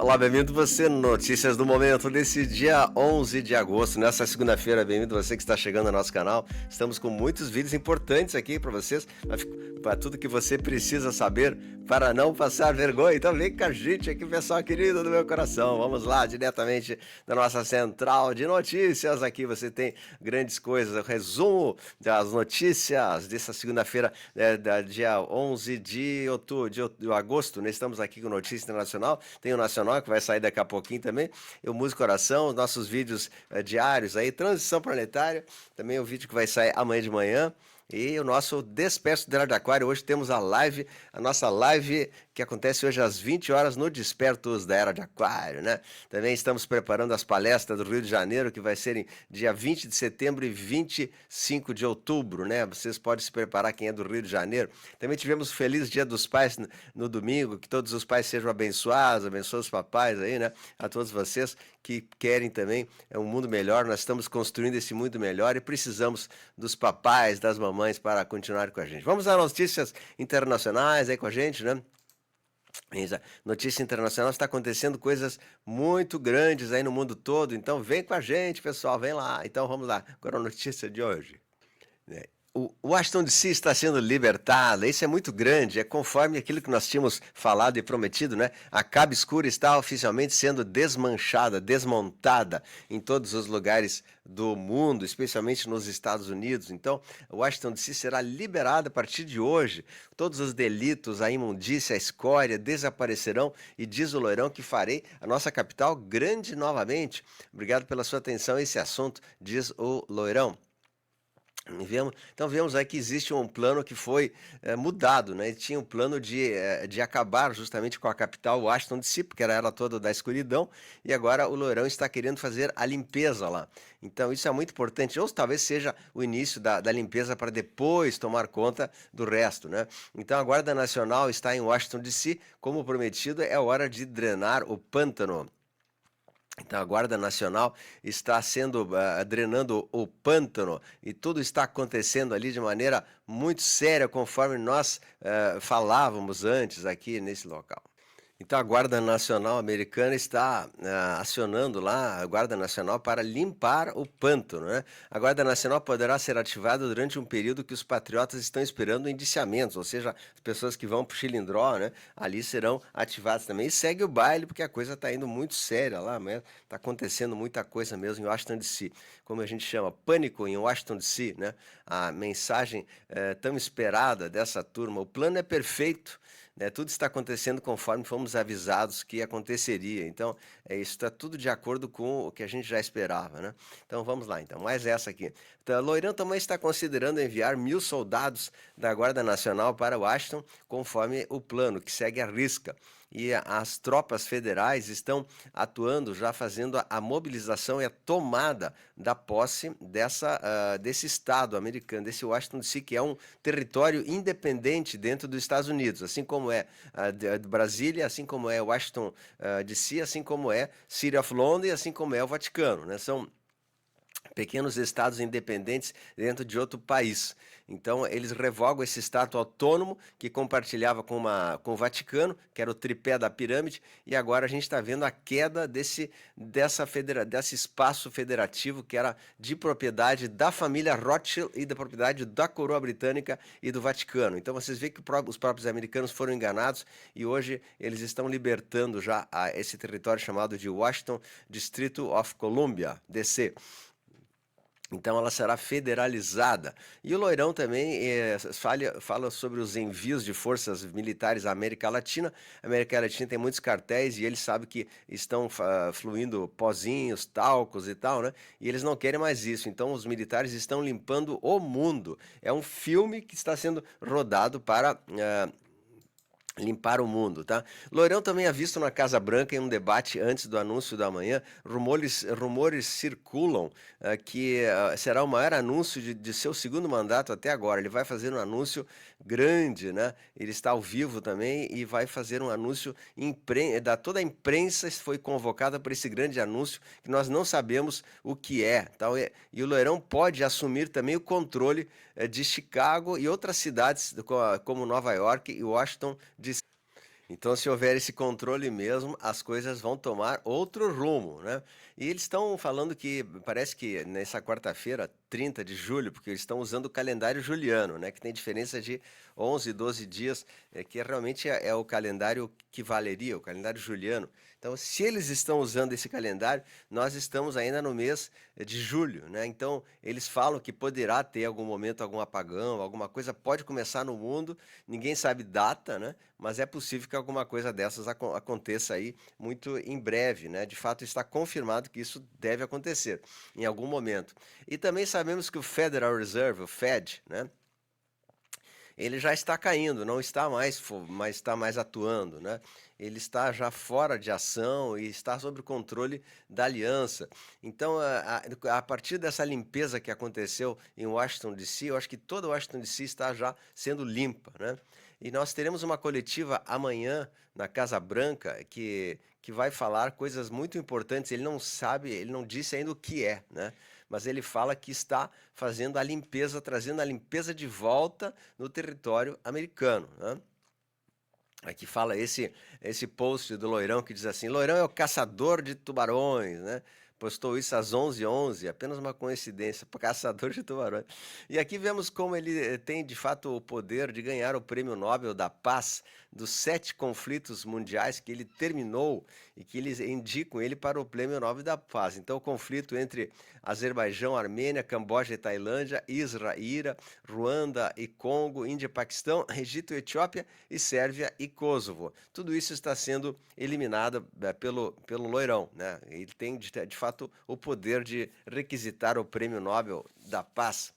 Olá, bem-vindo você no Notícias do Momento desse dia 11 de agosto, nessa segunda-feira. Bem-vindo você que está chegando ao nosso canal. Estamos com muitos vídeos importantes aqui para vocês, para tudo que você precisa saber para não passar vergonha. Então vem com a gente aqui, pessoal querido do meu coração. Vamos lá, diretamente da nossa central de notícias. Aqui você tem grandes coisas, o resumo das notícias dessa segunda-feira, dia 11 de agosto. Nós estamos aqui com Notícia Internacional. Tem o Nacional que vai sair daqui a pouquinho também, o Música Oração, os nossos vídeos diários aí, Transição Planetária, também o vídeo que vai sair amanhã de manhã, e o nosso Desperto do Era de Aquário. Hoje temos a nossa live que acontece hoje às 20 horas no Despertos da Era de Aquário, né? Também estamos preparando as palestras do Rio de Janeiro, que vai serem dia 20 de setembro e 25 de outubro, né? Vocês podem se preparar, quem é do Rio de Janeiro. Também tivemos Feliz Dia dos Pais no domingo, que todos os pais sejam abençoados, abençoe os papais aí, né? A todos vocês que querem também um mundo melhor. Nós estamos construindo esse mundo melhor e precisamos dos papais, das mamães para continuar com a gente. Vamos às notícias internacionais aí com a gente, né? Notícia internacional, está acontecendo coisas muito grandes aí no mundo todo, então vem com a gente, pessoal, vem lá. Então vamos lá, agora a notícia de hoje. O Washington DC está sendo libertada, isso é muito grande, é conforme aquilo que nós tínhamos falado e prometido, né? A Cabo Escuro está oficialmente sendo desmanchada, desmontada em todos os lugares do mundo, especialmente nos Estados Unidos. Então, Washington DC será liberada a partir de hoje. Todos os delitos, a imundícia, a escória desaparecerão e diz o Loirão que farei a nossa capital grande novamente. Obrigado pela sua atenção a esse assunto, diz o Loirão. Então vemos aí que existe um plano que foi mudado, né? Tinha um plano de acabar justamente com a capital Washington DC, porque era ela toda da escuridão, e agora o Loirão está querendo fazer a limpeza lá. Então isso é muito importante, ou talvez seja o início da limpeza para depois tomar conta do resto, né? Então a Guarda Nacional está em Washington DC, como prometido, é hora de drenar o pântano. Então a Guarda Nacional está drenando o pântano e tudo está acontecendo ali de maneira muito séria, conforme nós falávamos antes aqui nesse local. Então a Guarda Nacional americana está acionando lá a Guarda Nacional para limpar o pântano, né? A Guarda Nacional poderá ser ativada durante um período que os patriotas estão esperando indiciamentos, ou seja, as pessoas que vão para o Chilindró, né? Ali serão ativadas também. E segue o baile, porque a coisa está indo muito séria lá, mas está acontecendo muita coisa mesmo em Washington DC. Como a gente chama, pânico em Washington DC, né? A mensagem tão esperada dessa turma. O plano é perfeito. Tudo está acontecendo conforme fomos avisados que aconteceria. Então, isso está tudo de acordo com o que a gente já esperava, né? Então, vamos lá. Então, mais essa aqui. Então, Loirão também está considerando enviar 1.000 soldados da Guarda Nacional para Washington, conforme o plano, que segue à risca. E as tropas federais estão atuando, já fazendo a mobilização e a tomada da posse desse estado americano, desse Washington DC, que é um território independente dentro dos Estados Unidos, assim como é de Brasília, assim como é Washington DC, assim como é City of London, assim como é o Vaticano, né? São pequenos estados independentes dentro de outro país. Então, eles revogam esse estado autônomo que compartilhava com o Vaticano, que era o tripé da pirâmide, e agora a gente está vendo a queda desse espaço federativo que era de propriedade da família Rothschild e da propriedade da coroa britânica e do Vaticano. Então, vocês veem que os próprios americanos foram enganados e hoje eles estão libertando já esse território chamado de Washington District of Columbia, DC. Então ela será federalizada. E o Loirão também fala sobre os envios de forças militares à América Latina. A América Latina tem muitos cartéis e eles sabem que estão fluindo pozinhos, talcos e tal, né? E eles não querem mais isso. Então os militares estão limpando o mundo. É um filme que está sendo rodado para limpar o mundo, tá? Loirão também é visto na Casa Branca em um debate antes do anúncio da manhã. Rumores circulam que será o maior anúncio de seu segundo mandato até agora. Ele vai fazer um anúncio grande, né? Ele está ao vivo também e vai fazer um anúncio toda a imprensa foi convocada para esse grande anúncio que nós não sabemos o que é, tá? E o Loirão pode assumir também o controle de Chicago e outras cidades como Nova York e Washington DC. Então, se houver esse controle mesmo, as coisas vão tomar outro rumo, né? E eles estão falando que parece que nessa quarta-feira, 30 de julho, porque eles estão usando o calendário juliano, né? Que tem diferença de 11, 12 dias, que realmente é o calendário que valeria, o calendário juliano. Então, se eles estão usando esse calendário, nós estamos ainda no mês de julho, né? Então, eles falam que poderá ter algum momento, algum apagão, alguma coisa pode começar no mundo, ninguém sabe data, né? Mas é possível que alguma coisa dessas aconteça aí muito em breve, né? De fato, está confirmado que isso deve acontecer em algum momento. E também sabemos que o Federal Reserve, o Fed, né? Ele já está caindo, não está mais, mas está mais atuando, né? Ele está já fora de ação e está sob o controle da aliança. Então, a partir dessa limpeza que aconteceu em Washington DC, eu acho que toda Washington DC está já sendo limpa, né? E nós teremos uma coletiva amanhã na Casa Branca que vai falar coisas muito importantes. Ele não sabe, ele não disse ainda o que é, né? Mas ele fala que está fazendo a limpeza, trazendo a limpeza de volta no território americano, né? Aqui fala esse post do Loirão que diz assim: Loirão é o caçador de tubarões, né? Postou isso às 11h11, apenas uma coincidência, caçador de tubarões. E aqui vemos como ele tem de fato o poder de ganhar o Prêmio Nobel da Paz dos 7 conflitos mundiais que ele terminou e que eles indicam ele para o Prêmio Nobel da Paz. Então, o conflito entre Azerbaijão, Armênia, Camboja e Tailândia, Israel, Ruanda e Congo, Índia e Paquistão, Egito e Etiópia e Sérvia e Kosovo. Tudo isso está sendo eliminado pelo Loirão, né? Ele tem de fato o poder de requisitar o Prêmio Nobel da Paz.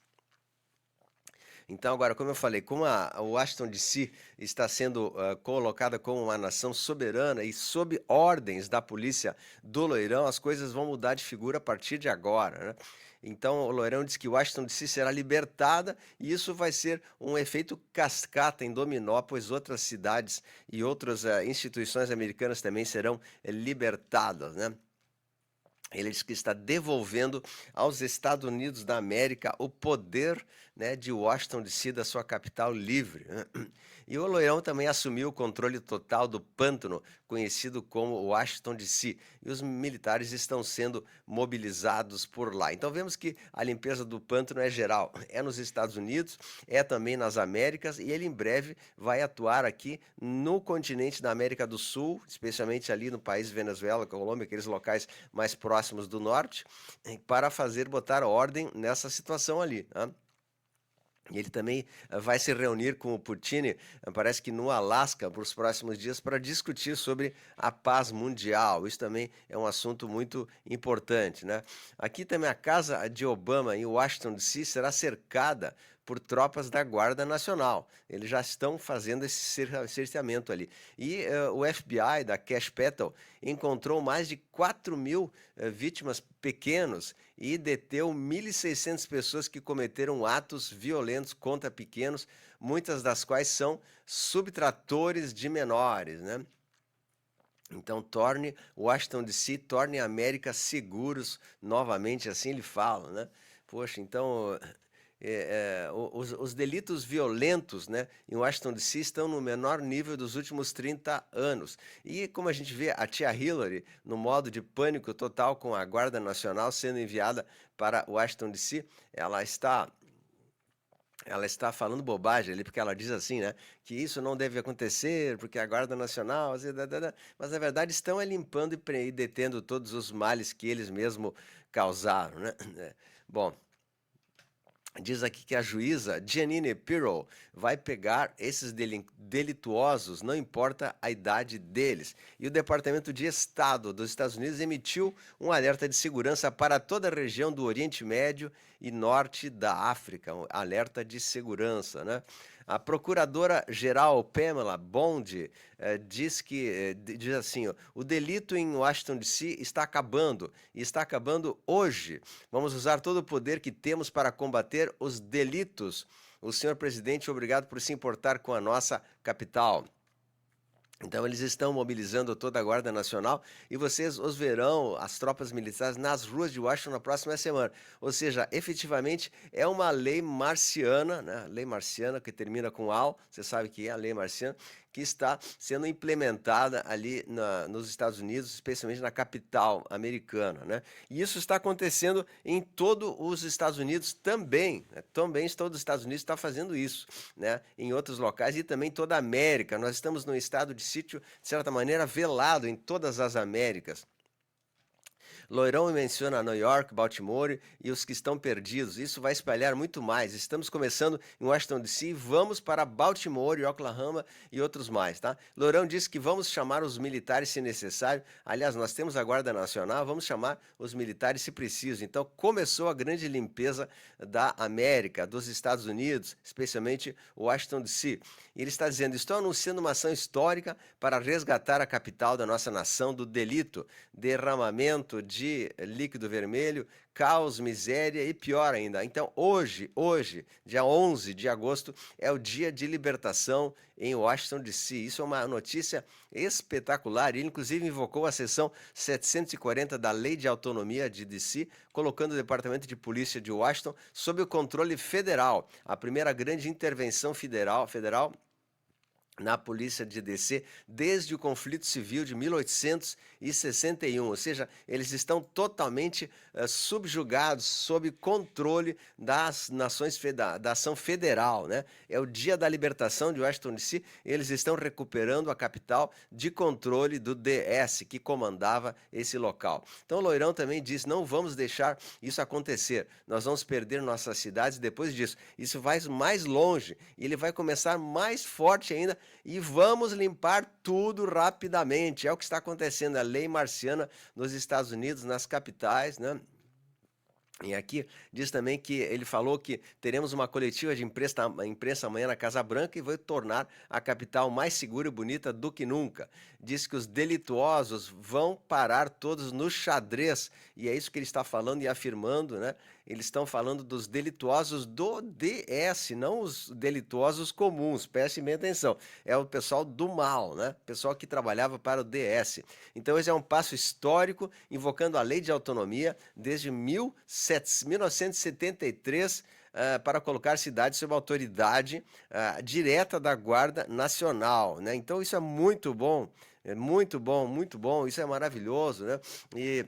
Então, agora, como eu falei, como a Washington DC está sendo colocada como uma nação soberana e sob ordens da polícia do Loirão, as coisas vão mudar de figura a partir de agora, né? Então, o Loirão diz que Washington DC será libertada e isso vai ser um efeito cascata em dominó, pois outras cidades e outras instituições americanas também serão libertadas, né? Ele diz que está devolvendo aos Estados Unidos da América o poder, né, de Washington DC, da sua capital livre, né? E o Loirão também assumiu o controle total do pântano, conhecido como Washington DC, e os militares estão sendo mobilizados por lá. Então vemos que a limpeza do pântano é geral, é nos Estados Unidos, é também nas Américas, e ele em breve vai atuar aqui no continente da América do Sul, especialmente ali no país Venezuela, Colômbia, aqueles locais mais próximos do norte, para botar ordem nessa situação ali, né? E ele também vai se reunir com o Putin, parece que no Alasca, para os próximos dias, para discutir sobre a paz mundial. Isso também é um assunto muito importante, né? Aqui também a casa de Obama, em Washington DC, será cercada por tropas da Guarda Nacional. Eles já estão fazendo esse cerceamento ali. E o FBI da Cash Patel encontrou mais de 4.000 vítimas pequenos e deteu 1.600 pessoas que cometeram atos violentos contra pequenos, muitas das quais são subtratores de menores, né? Então, torne Washington DC, torne a América seguros novamente, assim ele fala, né? Poxa, então os delitos violentos, né, em Washington DC estão no menor nível dos últimos 30 anos. E como a gente vê a tia Hillary no modo de pânico total com a Guarda Nacional sendo enviada para Washington DC, ela está falando bobagem ali, porque ela diz assim, né, que isso não deve acontecer, porque a Guarda Nacional, mas na verdade estão limpando e detendo todos os males que eles mesmos causaram, né? Bom, diz aqui que a juíza Jeanine Pirro vai pegar esses delituosos, não importa a idade deles. E o Departamento de Estado dos Estados Unidos emitiu um alerta de segurança para toda a região do Oriente Médio e Norte da África. Um alerta de segurança, né? A procuradora-geral Pamela Bondi diz assim: ó, o delito em Washington DC está acabando, e está acabando hoje. Vamos usar todo o poder que temos para combater os delitos. O senhor presidente, obrigado por se importar com a nossa capital. Então eles estão mobilizando toda a Guarda Nacional e vocês os verão, as tropas militares, nas ruas de Washington na próxima semana. Ou seja, efetivamente é uma lei marciana, né? Lei marciana que termina com AL, você sabe que é a lei marciana, que está sendo implementada ali nos Estados Unidos, especialmente na capital americana, né? E isso está acontecendo em todos os Estados Unidos também, né? Também todo os Estados Unidos está fazendo isso, né? Em outros locais e também toda a América. Nós estamos num estado de sítio, de certa maneira, velado em todas as Américas. Loirão menciona New York, Baltimore e os que estão perdidos. Isso vai espalhar muito mais. Estamos começando em Washington DC, vamos para Baltimore e Oklahoma e outros mais, tá? Loirão disse que vamos chamar os militares se necessário. Aliás, nós temos a Guarda Nacional, vamos chamar os militares se preciso. Então, começou a grande limpeza da América, dos Estados Unidos, especialmente Washington DC. E ele está dizendo: estou anunciando uma ação histórica para resgatar a capital da nossa nação do delito, derramamento de líquido vermelho, caos, miséria e pior ainda. Então, hoje, dia 11 de agosto, é o dia de libertação em Washington DC. Isso é uma notícia espetacular. Ele, inclusive, invocou a seção 740 da Lei de Autonomia de DC, colocando o Departamento de Polícia de Washington sob o controle federal. A primeira grande intervenção federal na polícia de DC desde o conflito civil de 1861, ou seja, eles estão totalmente subjugados, sob controle das nações da ação federal, né? É o dia da libertação de Washington DC, eles estão recuperando a capital de controle do DS, que comandava esse local. Então o Loirão também diz: não vamos deixar isso acontecer, nós vamos perder nossas cidades depois disso. Isso vai mais longe, e ele vai começar mais forte ainda, e vamos limpar tudo rapidamente. É o que está acontecendo, a lei marciana nos Estados Unidos, nas capitais, né? E aqui diz também que ele falou que teremos uma coletiva de imprensa amanhã na Casa Branca e vai tornar a capital mais segura e bonita do que nunca. Diz que os delituosos vão parar todos no xadrez, e é isso que ele está falando e afirmando, né? Eles estão falando dos delituosos do DS, não os delituosos comuns, prestem bem atenção. É o pessoal do mal, né? O pessoal que trabalhava para o DS. Então esse é um passo histórico, invocando a Lei de Autonomia desde 1973, para colocar cidades sob autoridade direta da Guarda Nacional, né? Então isso é muito bom, muito bom, muito bom, isso é maravilhoso, né? E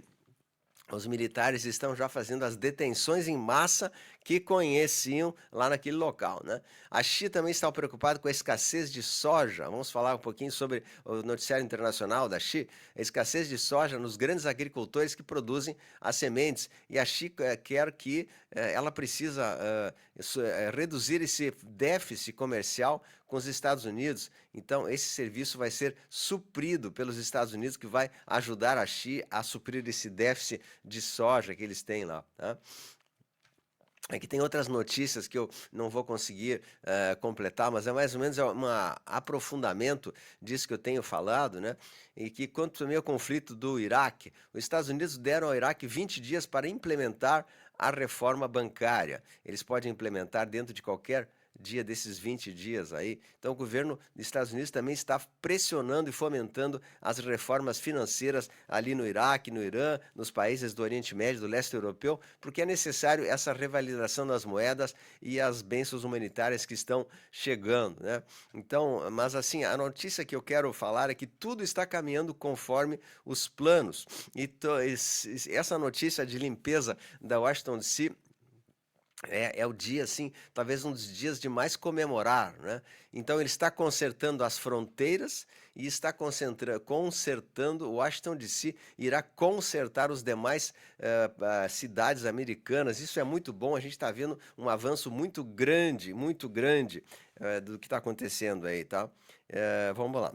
os militares estão já fazendo as detenções em massa que conheciam lá naquele local, né? A Xi também está preocupada com a escassez de soja. Vamos falar um pouquinho sobre o noticiário internacional da Xi. A escassez de soja nos grandes agricultores que produzem as sementes. E a Xi quer que ela precisa reduzir esse déficit comercial com os Estados Unidos. Então, esse serviço vai ser suprido pelos Estados Unidos, que vai ajudar a Xi a suprir esse déficit de soja que eles têm lá, tá? Aqui tem outras notícias que eu não vou conseguir completar, mas é mais ou menos um aprofundamento disso que eu tenho falado, né? E que, quanto também ao conflito do Iraque, os Estados Unidos deram ao Iraque 20 dias para implementar a reforma bancária. Eles podem implementar dentro de qualquer dia desses 20 dias aí. Então o governo dos Estados Unidos também está pressionando e fomentando as reformas financeiras ali no Iraque, no Irã, nos países do Oriente Médio, do leste europeu, porque é necessário essa revalidação das moedas e as bênçãos humanitárias que estão chegando, né? Então, mas assim, a notícia que eu quero falar é que tudo está caminhando conforme os planos. E essa notícia de limpeza da Washington DC é o dia, assim, talvez um dos dias de mais comemorar, né? Então ele está consertando as fronteiras e está consertando Washington DC, irá consertar os demais cidades americanas. Isso é muito bom, a gente está vendo um avanço muito grande do que está acontecendo aí, tá? Vamos lá.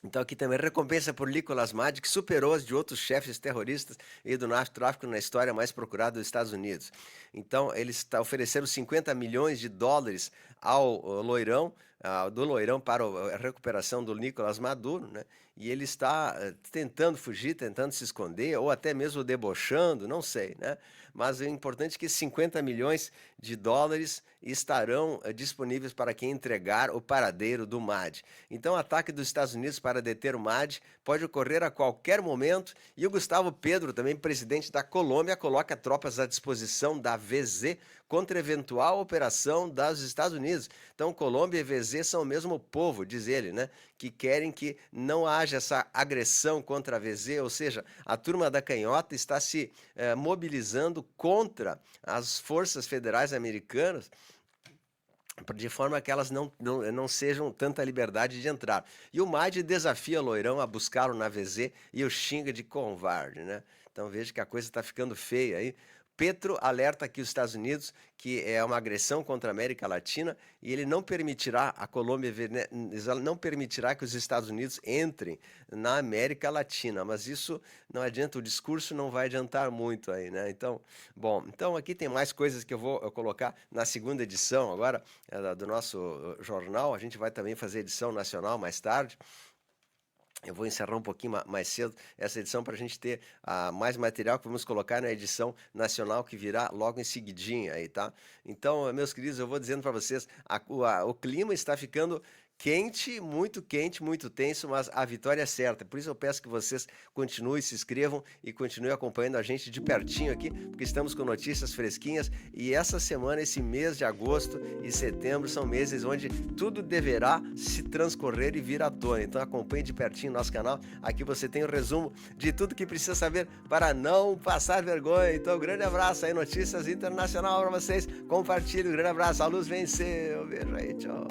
Então aqui também recompensa por Nicolas Maddi, que superou as de outros chefes terroristas e do narcotráfico na história mais procurada dos Estados Unidos. Então eles ofereceram 50 milhões de dólares ao Loirão, do Loirão para a recuperação do Nicolas Maduro, né? E ele está tentando fugir, tentando se esconder, ou até mesmo debochando, não sei, né? Mas o importante é que 50 milhões de dólares estarão disponíveis para quem entregar o paradeiro do Maddi. Então o ataque dos Estados Unidos para deter o Maddi pode ocorrer a qualquer momento, e o Gustavo Petro, também presidente da Colômbia, coloca tropas à disposição da VZ contra eventual operação dos Estados Unidos. Então, Colômbia e VZ são o mesmo povo, diz ele, né? Que querem que não haja essa agressão contra a VZ, ou seja, a turma da canhota está se mobilizando contra as forças federais americanas, de forma que elas não sejam tanta liberdade de entrar. E o MAD desafia Loirão a buscar o na VZ e o xinga de covarde, né? Então veja que a coisa está ficando feia aí. Petro alerta aqui os Estados Unidos que é uma agressão contra a América Latina e ele não permitirá, a Colômbia não permitirá que os Estados Unidos entrem na América Latina, mas isso não adianta, o discurso não vai adiantar muito aí, né? Então, bom, então aqui tem mais coisas que eu vou colocar na segunda edição agora do nosso jornal, a gente vai também fazer edição nacional mais tarde. Eu vou encerrar um pouquinho mais cedo essa edição para a gente ter mais material que vamos colocar na edição nacional que virá logo em seguidinha aí, tá? Então, meus queridos, eu vou dizendo para vocês, o clima está ficando quente, muito tenso, mas a vitória é certa. Por isso eu peço que vocês continuem, se inscrevam e continuem acompanhando a gente de pertinho aqui, porque estamos com notícias fresquinhas e essa semana, esse mês de agosto e setembro são meses onde tudo deverá se transcorrer e vir à tona. Então acompanhe de pertinho o nosso canal. Aqui você tem o resumo de tudo que precisa saber para não passar vergonha. Então, um grande abraço aí, Notícias Internacional para vocês. Compartilhe, um grande abraço. A luz venceu. Beijo aí, tchau.